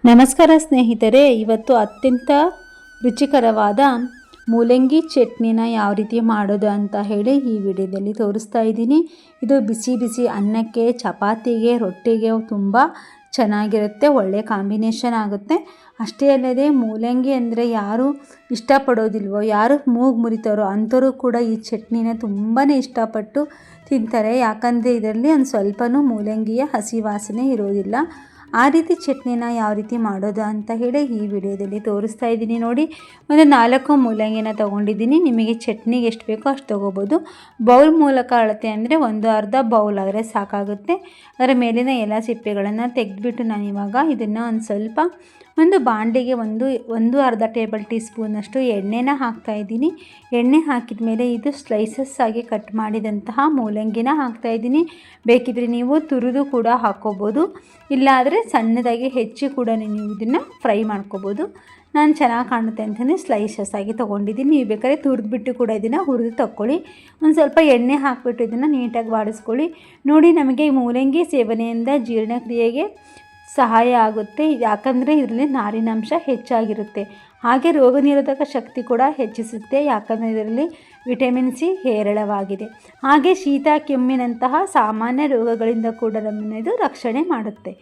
ನಮಸ್ಕಾರ ಸ್ನೇಹಿತರೆ, ಇವತ್ತು ಅತ್ಯಂತ ರುಚಿಕರವಾದ ಮೂಲಂಗಿ ಚಟ್ನಿನ ಯಾವ ರೀತಿ ಮಾಡೋದು ಅಂತ ಹೇಳಿ ಈ ವಿಡಿಯೋದಲ್ಲಿ ತೋರಿಸ್ತಾ ಇದ್ದೀನಿ. ಇದು ಬಿಸಿ ಬಿಸಿ ಅನ್ನಕ್ಕೆ, ಚಪಾತಿಗೆ, ರೊಟ್ಟಿಗೆ ತುಂಬ ಚೆನ್ನಾಗಿರುತ್ತೆ. ಒಳ್ಳೆ ಕಾಂಬಿನೇಷನ್ ಆಗುತ್ತೆ. ಅಷ್ಟೇ ಅಲ್ಲದೆ ಮೂಲಂಗಿ ಅಂದರೆ ಯಾರು ಇಷ್ಟಪಡೋದಿಲ್ವೋ, ಯಾರು ಮೂಗು ಮುರಿತಾರೋ ಅಂಥವರು ಕೂಡ ಈ ಚಟ್ನಿನ ತುಂಬಾ ಇಷ್ಟಪಟ್ಟು ತಿಂತಾರೆ. ಯಾಕಂದರೆ ಇದರಲ್ಲಿ ಒಂದು ಸ್ವಲ್ಪನೂ ಮೂಲಂಗಿಯ ಹಸಿ ವಾಸನೆ ಇರೋದಿಲ್ಲ. ಆ ರೀತಿ ಚಟ್ನಿನ ಯಾವ ರೀತಿ ಮಾಡೋದು ಅಂತ ಹೇಳಿ ಈ ವಿಡಿಯೋದಲ್ಲಿ ತೋರಿಸ್ತಾ ಇದ್ದೀನಿ. ನೋಡಿ, ಒಂದು 4 ಮೂಲಂಗಿನ ತೊಗೊಂಡಿದ್ದೀನಿ. ನಿಮಗೆ ಚಟ್ನಿಗೆ ಎಷ್ಟು ಬೇಕೋ ಅಷ್ಟು ತೊಗೋಬೋದು. ಬೌಲ್ ಮೂಲಕ ಅಳತೆ ಅಂದರೆ ಒಂದು ಅರ್ಧ ಬೌಲ್ ಆದರೆ ಸಾಕಾಗುತ್ತೆ. ಅದರ ಮೇಲಿನ ಎಲ್ಲ ಸಿಪ್ಪೆಗಳನ್ನು ತೆಗೆದುಬಿಟ್ಟು ನಾನು ಇವಾಗ ಇದನ್ನು ಒಂದು ಬಾಣಲೆಗೆ ಒಂದು ಅರ್ಧ ಟೇಬಲ್ ಟೀ ಸ್ಪೂನಷ್ಟು ಎಣ್ಣೆನ ಹಾಕ್ತಾಯಿದ್ದೀನಿ. ಎಣ್ಣೆ ಹಾಕಿದ ಮೇಲೆ ಇದು ಸ್ಲೈಸಸ್ ಆಗಿ ಕಟ್ ಮಾಡಿದಂತಹ ಮೂಲಂಗಿನ ಹಾಕ್ತಾಯಿದ್ದೀನಿ. ಬೇಕಿದ್ರೆ ನೀವು ತುರಿದು ಕೂಡ ಹಾಕ್ಕೋಬೋದು, ಇಲ್ಲಾದರೆ ಸಣ್ಣದಾಗಿ ಹೆಚ್ಚಿ ಕೂಡ ನೀವು ಇದನ್ನು ಫ್ರೈ ಮಾಡ್ಕೋಬೋದು. ನಾನು ಚೆನ್ನಾಗಿ ಕಾಣುತ್ತೆ ಅಂತಲೇ ಸ್ಲೈಸಸ್ ಆಗಿ ತೊಗೊಂಡಿದ್ದೀನಿ. ನೀವು ಬೇಕಾದ್ರೆ ತುರಿದ್ಬಿಟ್ಟು ಕೂಡ ಇದನ್ನು ಹುರಿದು ತಗೊಳ್ಳಿ. ಒಂದು ಸ್ವಲ್ಪ ಎಣ್ಣೆ ಹಾಕಿಬಿಟ್ಟು ಇದನ್ನು ನೀಟಾಗಿ ಬಾಡಿಸ್ಕೊಳ್ಳಿ. ನೋಡಿ, ನಮಗೆ ಈ ಮೂಲಂಗಿ ಸೇವನೆಯಿಂದ ಜೀರ್ಣಕ್ರಿಯೆಗೆ ಸಹಾಯ ಆಗುತ್ತೆ. ಯಾಕಂದರೆ ಇದರಲ್ಲಿ ನಾರಿನಾಂಶ ಹೆಚ್ಚಾಗಿರುತ್ತೆ. ಹಾಗೆ ರೋಗ ನಿರೋಧಕ ಶಕ್ತಿ ಕೂಡ ಹೆಚ್ಚಿಸುತ್ತೆ. ಯಾಕಂದರೆ ಇದರಲ್ಲಿ ವಿಟಮಿನ್ ಸಿ ಹೇರಳವಾಗಿದೆ. ಹಾಗೆ ಶೀತ ಕೆಮ್ಮಿನಂತಹ ಸಾಮಾನ್ಯ ರೋಗಗಳಿಂದ ಕೂಡ ನಮ್ಮನ್ನು ಇದು ರಕ್ಷಣೆ ಮಾಡುತ್ತೆ.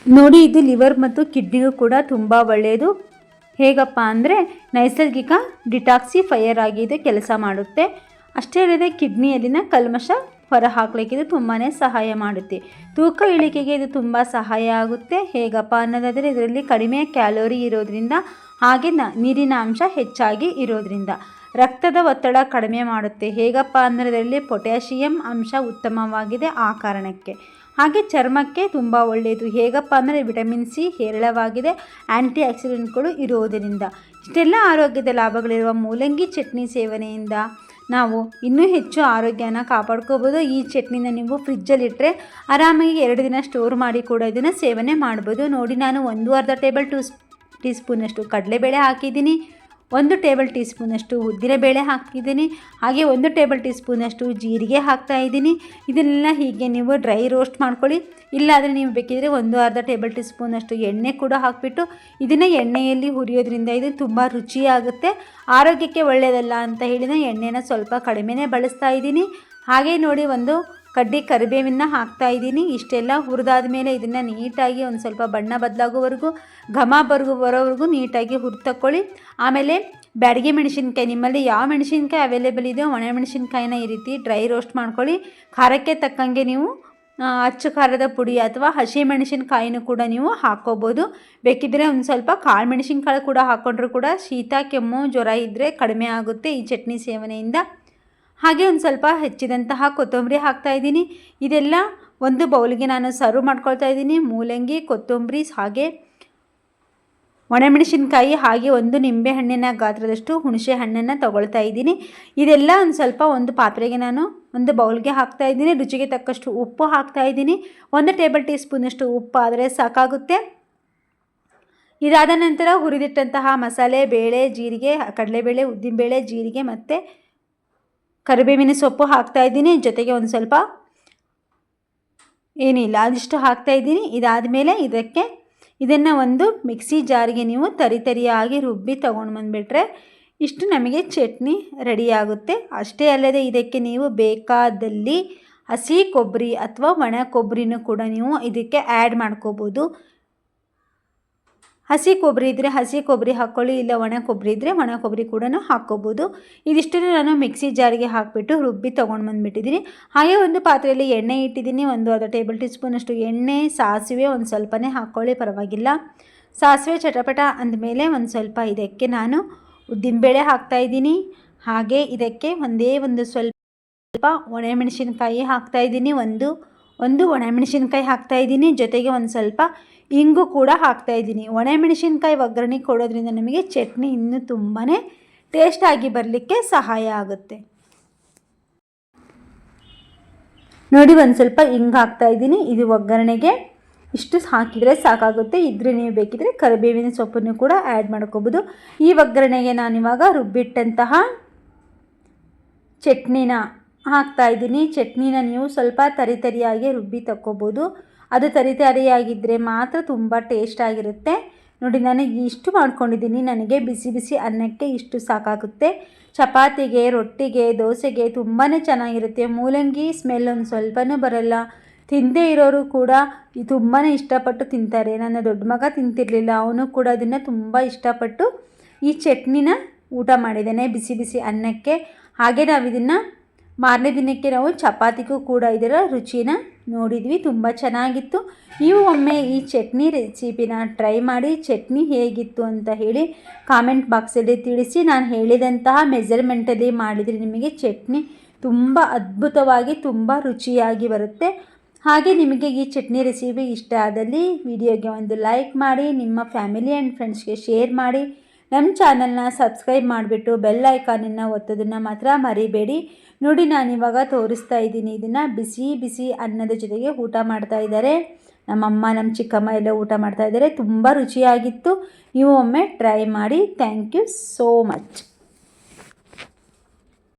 ನೋಡಿ, ಇದು ಲಿವರ್ ಮತ್ತು ಕಿಡ್ನಿಗೂ ಕೂಡ ತುಂಬ ಒಳ್ಳೆಯದು. ಹೇಗಪ್ಪ ಅಂದರೆ ನೈಸರ್ಗಿಕ ಡಿಟಾಕ್ಸಿಫೈಯರ್ ಆಗಿ ಇದು ಕೆಲಸ ಮಾಡುತ್ತೆ. ಅಷ್ಟೇ ಅಲ್ಲದೆ ಕಿಡ್ನಿಯಲ್ಲಿನ ಕಲ್ಮಶ ಹೊರ ಹಾಕಲಿಕ್ಕೆ ಇದು ತುಂಬಾ ಸಹಾಯ ಮಾಡುತ್ತೆ. ತೂಕ ಇಳಿಕೆಗೆ ಇದು ತುಂಬ ಸಹಾಯ ಆಗುತ್ತೆ. ಹೇಗಪ್ಪ ಅನ್ನೋದಾದರೆ ಇದರಲ್ಲಿ ಕಡಿಮೆ ಕ್ಯಾಲೋರಿ ಇರೋದ್ರಿಂದ, ಹಾಗೆ ನೀರಿನ ಅಂಶ ಹೆಚ್ಚಾಗಿ ಇರೋದ್ರಿಂದ ರಕ್ತದ ಒತ್ತಡ ಕಡಿಮೆ ಮಾಡುತ್ತೆ. ಹೇಗಪ್ಪ ಅಂದರೆ ಇದರಲ್ಲಿ ಪೊಟ್ಯಾಷಿಯಂ ಅಂಶ ಉತ್ತಮವಾಗಿದೆ ಆ ಕಾರಣಕ್ಕೆ. ಹಾಗೆ ಚರ್ಮಕ್ಕೆ ತುಂಬ ಒಳ್ಳೆಯದು. ಹೇಗಪ್ಪ ಅಂದರೆ ವಿಟಮಿನ್ ಸಿ ಹೇರಳವಾಗಿದೆ, ಆ್ಯಂಟಿ ಆಕ್ಸಿಡೆಂಟ್ಗಳು ಇರೋದರಿಂದ. ಇಷ್ಟೆಲ್ಲ ಆರೋಗ್ಯದ ಲಾಭಗಳಿರುವ ಮೂಲಂಗಿ ಚಟ್ನಿ ಸೇವನೆಯಿಂದ ನಾವು ಇನ್ನೂ ಹೆಚ್ಚು ಆರೋಗ್ಯನ ಕಾಪಾಡ್ಕೋಬೋದು. ಈ ಚಟ್ನಿನ ನೀವು ಫ್ರಿಜ್ಜಲ್ಲಿಟ್ಟರೆ ಆರಾಮಾಗಿ 2 ದಿನ ಸ್ಟೋರ್ ಮಾಡಿ ಕೂಡ ಇದನ್ನು ಸೇವನೆ ಮಾಡ್ಬೋದು. ನೋಡಿ, ನಾನು ಅರ್ಧ ಟೇಬಲ್ ಟೀ ಸ್ಪೂನಷ್ಟು ಕಡಲೆಬೇಳೆ ಹಾಕಿದ್ದೀನಿ, 1 ಟೇಬಲ್ ಟೀ ಸ್ಪೂನಷ್ಟು ಉದ್ದಿನಬೇಳೆ ಹಾಕಿದ್ದೀನಿ, ಹಾಗೆ 1 ಟೇಬಲ್ ಟೀ ಸ್ಪೂನಷ್ಟು ಜೀರಿಗೆ ಹಾಕ್ತಾಯಿದ್ದೀನಿ. ಇದನ್ನೆಲ್ಲ ಹೀಗೆ ನೀವು ಡ್ರೈ ರೋಸ್ಟ್ ಮಾಡ್ಕೊಳ್ಳಿ. ಇಲ್ಲಾದರೆ ನೀವು ಬೇಕಿದ್ರೆ ಅರ್ಧ ಟೇಬಲ್ ಟೀ ಸ್ಪೂನಷ್ಟು ಎಣ್ಣೆ ಕೂಡ ಹಾಕಿಬಿಟ್ಟು ಇದನ್ನು ಎಣ್ಣೆಯಲ್ಲಿ ಹುರಿಯೋದ್ರಿಂದ ಇದು ತುಂಬ ರುಚಿಯಾಗುತ್ತೆ. ಆರೋಗ್ಯಕ್ಕೆ ಒಳ್ಳೆಯದಲ್ಲ ಅಂತ ಹೇಳಿದ ಎಣ್ಣೆನ ಸ್ವಲ್ಪ ಕಡಿಮೆನೇ ಬಳಸ್ತಾ ಇದ್ದೀನಿ. ಹಾಗೆ ನೋಡಿ, 1 ಕಡ್ಡಿ ಕರಿಬೇವಿನ ಹಾಕ್ತಾಯಿದ್ದೀನಿ. ಇಷ್ಟೆಲ್ಲ ಹುರಿದಾದ ಮೇಲೆ ಇದನ್ನು ನೀಟಾಗಿ ಒಂದು ಸ್ವಲ್ಪ ಬಣ್ಣ ಬದಲಾಗೋವರೆಗೂ, ಘಮ ಬರೋವರೆಗೂ ನೀಟಾಗಿ ಹುರಿದು ತಗೊಳ್ಳಿ. ಆಮೇಲೆ ಬ್ಯಾಡಗಿ ಮೆಣಸಿನ್ಕಾಯಿ, ನಿಮ್ಮಲ್ಲಿ ಯಾವ ಮೆಣಸಿನ್ಕಾಯಿ ಅವೈಲೇಬಲ್ ಇದೆಯೋ ಒಣ ಮೆಣಸಿನ್ಕಾಯಿನ ಈ ರೀತಿ ಡ್ರೈ ರೋಸ್ಟ್ ಮಾಡ್ಕೊಳ್ಳಿ. ಖಾರಕ್ಕೆ ತಕ್ಕಂಗೆ ನೀವು ಅಚ್ಚು ಖಾರದ ಪುಡಿ ಅಥವಾ ಹಸಿ ಮೆಣಸಿನ್ಕಾಯಿನೂ ಕೂಡ ನೀವು ಹಾಕ್ಕೋಬೋದು. ಬೇಕಿದ್ದರೆ ಒಂದು ಸ್ವಲ್ಪ ಕಾಳು ಮೆಣಸಿನ್ಕಾಯಿ ಕೂಡ ಹಾಕ್ಕೊಂಡ್ರೂ ಕೂಡ ಶೀತ ಕೆಮ್ಮು ಜ್ವರ ಇದ್ದರೆ ಕಡಿಮೆ ಆಗುತ್ತೆ ಈ ಚಟ್ನಿ ಸೇವನೆಯಿಂದ. ಹಾಗೆ ಒಂದು ಸ್ವಲ್ಪ ಹೆಚ್ಚಿದಂತಹ ಕೊತ್ತಂಬರಿ ಹಾಕ್ತಾಯಿದ್ದೀನಿ. ಇದೆಲ್ಲ ಒಂದು ಬೌಲ್ಗೆ ನಾನು ಸರ್ವ್ ಮಾಡ್ಕೊಳ್ತಾ ಇದ್ದೀನಿ. ಮೂಲಂಗಿ, ಕೊತ್ತಂಬರಿ, ಹಾಗೆ ಒಣಮೆಣಸಿನ್ಕಾಯಿ, ಹಾಗೆ 1 ನಿಂಬೆ ಹಣ್ಣಿನ ಗಾತ್ರದಷ್ಟು ಹುಣಸೆ ಹಣ್ಣನ್ನು ತಗೊಳ್ತಾ ಇದ್ದೀನಿ. ಇದೆಲ್ಲ ಒಂದು ಸ್ವಲ್ಪ ಒಂದು ಪಾತ್ರೆಗೆ ನಾನು ಒಂದು ಬೌಲ್ಗೆ ಹಾಕ್ತಾಯಿದ್ದೀನಿ. ರುಚಿಗೆ ತಕ್ಕಷ್ಟು ಉಪ್ಪು ಹಾಕ್ತಾಯಿದ್ದೀನಿ. 1 ಟೇಬಲ್ ಟೀ ಸ್ಪೂನಷ್ಟು ಉಪ್ಪು ಆದರೆ ಸಾಕಾಗುತ್ತೆ. ಇದಾದ ನಂತರ ಹುರಿದಿಟ್ಟಂತಹ ಮಸಾಲೆ, ಬೇಳೆ, ಜೀರಿಗೆ, ಕಡಲೆಬೇಳೆ, ಉದ್ದಿನಬೇಳೆ, ಜೀರಿಗೆ ಮತ್ತು ಕರಿಬೇವಿನ ಸೊಪ್ಪು ಹಾಕ್ತಾಯಿದ್ದೀನಿ. ಜೊತೆಗೆ ಒಂದು ಸ್ವಲ್ಪ ಏನಿಲ್ಲ ಅದಿಷ್ಟು ಹಾಕ್ತಾಯಿದ್ದೀನಿ. ಇದಾದ ಮೇಲೆ ಇದನ್ನು ಒಂದು ಮಿಕ್ಸಿ ಜಾರಿಗೆ ನೀವು ತರಿಯಾಗಿ ರುಬ್ಬಿ ತೊಗೊಂಡು ಬಂದುಬಿಟ್ರೆ ಇಷ್ಟು ನಮಗೆ ಚಟ್ನಿ ರೆಡಿಯಾಗುತ್ತೆ. ಅಷ್ಟೇ ಅಲ್ಲದೆ ಇದಕ್ಕೆ ನೀವು ಬೇಕಾದಲ್ಲಿ ಹಸಿ ಕೊಬ್ಬರಿ ಅಥವಾ ಒಣ ಕೊಬ್ಬರಿನೂ ಕೂಡ ನೀವು ಇದಕ್ಕೆ ಆ್ಯಡ್ ಮಾಡ್ಕೋಬೋದು. ಹಸಿ ಕೊಬ್ಬರಿ ಇದ್ದರೆ ಹಸಿ ಕೊಬ್ಬರಿ ಹಾಕ್ಕೊಳ್ಳಿ, ಇಲ್ಲ ಒಣ ಕೊಬ್ಬರಿ ಇದ್ದರೆ ಒಣ ಕೊಬ್ಬರಿ ಕೂಡ ಹಾಕ್ಕೋಬೋದು. ಇದಿಷ್ಟನ್ನು ನಾನು ಮಿಕ್ಸಿ ಜಾರಿಗೆ ಹಾಕಿಬಿಟ್ಟು ರುಬ್ಬಿ ತೊಗೊಂಡು ಬಂದುಬಿಟ್ಟಿದ್ದೀನಿ. ಹಾಗೆ ಒಂದು ಪಾತ್ರೆಯಲ್ಲಿ ಎಣ್ಣೆ ಇಟ್ಟಿದ್ದೀನಿ. ಅರ್ಧ ಟೇಬಲ್ ಟೀ ಸ್ಪೂನಷ್ಟು ಎಣ್ಣೆ, ಸಾಸಿವೆ ಒಂದು ಸ್ವಲ್ಪನೇ ಹಾಕ್ಕೊಳ್ಳಿ, ಪರವಾಗಿಲ್ಲ. ಸಾಸಿವೆ ಚಟಪಟ ಅಂದಮೇಲೆ ಒಂದು ಸ್ವಲ್ಪ ಇದಕ್ಕೆ ನಾನು ಉದ್ದಿನಬೇಳೆ ಹಾಕ್ತಾಯಿದ್ದೀನಿ. ಹಾಗೆ ಇದಕ್ಕೆ ಒಂದು ಸ್ವಲ್ಪ ಒಣಮೆಣಸಿನ್ಕಾಯಿ ಹಾಕ್ತಾಯಿದ್ದೀನಿ. ಒಂದು ಒಣಮೆಣಸಿನ್ಕಾಯಿ ಹಾಕ್ತಾಯಿದ್ದೀನಿ. ಜೊತೆಗೆ ಒಂದು ಸ್ವಲ್ಪ ಇಂಗು ಕೂಡ ಹಾಕ್ತಾಯಿದ್ದೀನಿ. ಒಣಮೆಣಸಿನ್ಕಾಯಿ ಒಗ್ಗರಣೆ ಕೊಡೋದ್ರಿಂದ ನಮಗೆ ಚಟ್ನಿ ಇನ್ನೂ ತುಂಬಾ ಟೇಸ್ಟಾಗಿ ಬರಲಿಕ್ಕೆ ಸಹಾಯ ಆಗುತ್ತೆ. ನೋಡಿ, ಒಂದು ಸ್ವಲ್ಪ ಇಂಗು ಹಾಕ್ತಾಯಿದ್ದೀನಿ. ಇದು ಒಗ್ಗರಣೆಗೆ ಇಷ್ಟು ಹಾಕಿದರೆ ಸಾಕಾಗುತ್ತೆ. ಇದ್ರೆ ನೀವು ಬೇಕಿದ್ರೆ ಕರಿಬೇವಿನ ಸೊಪ್ಪನ್ನು ಕೂಡ ಆ್ಯಡ್ ಮಾಡ್ಕೋಬೋದು. ಈ ಒಗ್ಗರಣೆಗೆ ನಾನಿವಾಗ ರುಬ್ಬಿಟ್ಟಂತಹ ಚಟ್ನಿನ ಹಾಕ್ತಾಯಿದ್ದೀನಿ. ಚಟ್ನಿನ ನೀವು ಸ್ವಲ್ಪ ತರಿಯಾಗಿ ರುಬ್ಬಿ ತಕ್ಕೋಬೋದು. ಅದು ತರಿತರಿಯಾಗಿದ್ದರೆ ಮಾತ್ರ ತುಂಬ ಟೇಸ್ಟ್ ಆಗಿರುತ್ತೆ. ನೋಡಿ ನನಗೆ ಇಷ್ಟು ಮಾಡ್ಕೊಂಡಿದ್ದೀನಿ. ನನಗೆ ಬಿಸಿ ಬಿಸಿ ಅನ್ನಕ್ಕೆ ಇಷ್ಟು ಸಾಕಾಗುತ್ತೆ. ಚಪಾತಿಗೆ, ರೊಟ್ಟಿಗೆ, ದೋಸೆಗೆ ತುಂಬಾ ಚೆನ್ನಾಗಿರುತ್ತೆ. ಮೂಲಂಗಿ ಸ್ಮೆಲ್ ಒಂದು ಸ್ವಲ್ಪನೂ ಬರಲ್ಲ. ತಿಂದೇ ಇರೋರು ಕೂಡ ತುಂಬಾ ಇಷ್ಟಪಟ್ಟು ತಿಂತಾರೆ. ನನ್ನ ದೊಡ್ಡ ಮಗ ತಿಂತಿರಲಿಲ್ಲ, ಅವನು ಕೂಡ ಅದನ್ನು ತುಂಬ ಇಷ್ಟಪಟ್ಟು ಈ ಚಟ್ನಿನ ಊಟ ಮಾಡಿದ್ದಾನೆ ಬಿಸಿ ಬಿಸಿ ಅನ್ನಕ್ಕೆ. ಹಾಗೆ ನಾವು ಇದನ್ನು ಮಾರನೇ ದಿನಕ್ಕೆ ನಾವು ಚಪಾತಿಗೂ ಕೂಡ ಇದರ ರುಚಿನ ನೋಡಿದ್ವಿ. ತುಂಬ ಚೆನ್ನಾಗಿತ್ತು. ನೀವು ಒಮ್ಮೆ ಈ ಚಟ್ನಿ ರೆಸಿಪಿನ ಟ್ರೈ ಮಾಡಿ. ಚಟ್ನಿ ಹೇಗಿತ್ತು ಅಂತ ಹೇಳಿ ಕಾಮೆಂಟ್ ಬಾಕ್ಸಲ್ಲಿ ತಿಳಿಸಿ. ನಾನು ಹೇಳಿದಂತಹ ಮೆಜರ್ಮೆಂಟಲ್ಲಿ ಮಾಡಿದರೆ ನಿಮಗೆ ಚಟ್ನಿ ತುಂಬ ಅದ್ಭುತವಾಗಿ ತುಂಬ ರುಚಿಯಾಗಿ ಬರುತ್ತೆ. ಹಾಗೆ ನಿಮಗೆ ಈ ಚಟ್ನಿ ರೆಸಿಪಿ ಇಷ್ಟ ಆದಲ್ಲಿ ವಿಡಿಯೋಗೆ ಒಂದು ಲೈಕ್ ಮಾಡಿ, ನಿಮ್ಮ ಫ್ಯಾಮಿಲಿ ಆ್ಯಂಡ್ ಫ್ರೆಂಡ್ಸ್ಗೆ ಶೇರ್ ಮಾಡಿ. ನಮ್ಮ ಚಾನಲ್ನ ಸಬ್ಸ್ಕ್ರೈಬ್ ಮಾಡಿಬಿಟ್ಟು ಬೆಲ್ ಐಕಾನನ್ನು ಒತ್ತೋದನ್ನು ಮಾತ್ರ ಮರಿಬೇಡಿ. ನೋಡಿ ನಾನಿವಾಗ ತೋರಿಸ್ತಾ ಇದ್ದೀನಿ. ಇದನ್ನು ಬಿಸಿ ಬಿಸಿ ಅನ್ನದ ಜೊತೆಗೆ ಊಟ ಮಾಡ್ತಾ ಇದ್ದಾರೆ. ನಮ್ಮಮ್ಮ, ನಮ್ಮ ಚಿಕ್ಕಮ್ಮ ಎಲ್ಲ ಊಟ ಮಾಡ್ತಾ ಇದ್ದಾರೆ. ತುಂಬ ರುಚಿಯಾಗಿತ್ತು. ನೀವು ಒಮ್ಮೆ ಟ್ರೈ ಮಾಡಿ. Thank you so much.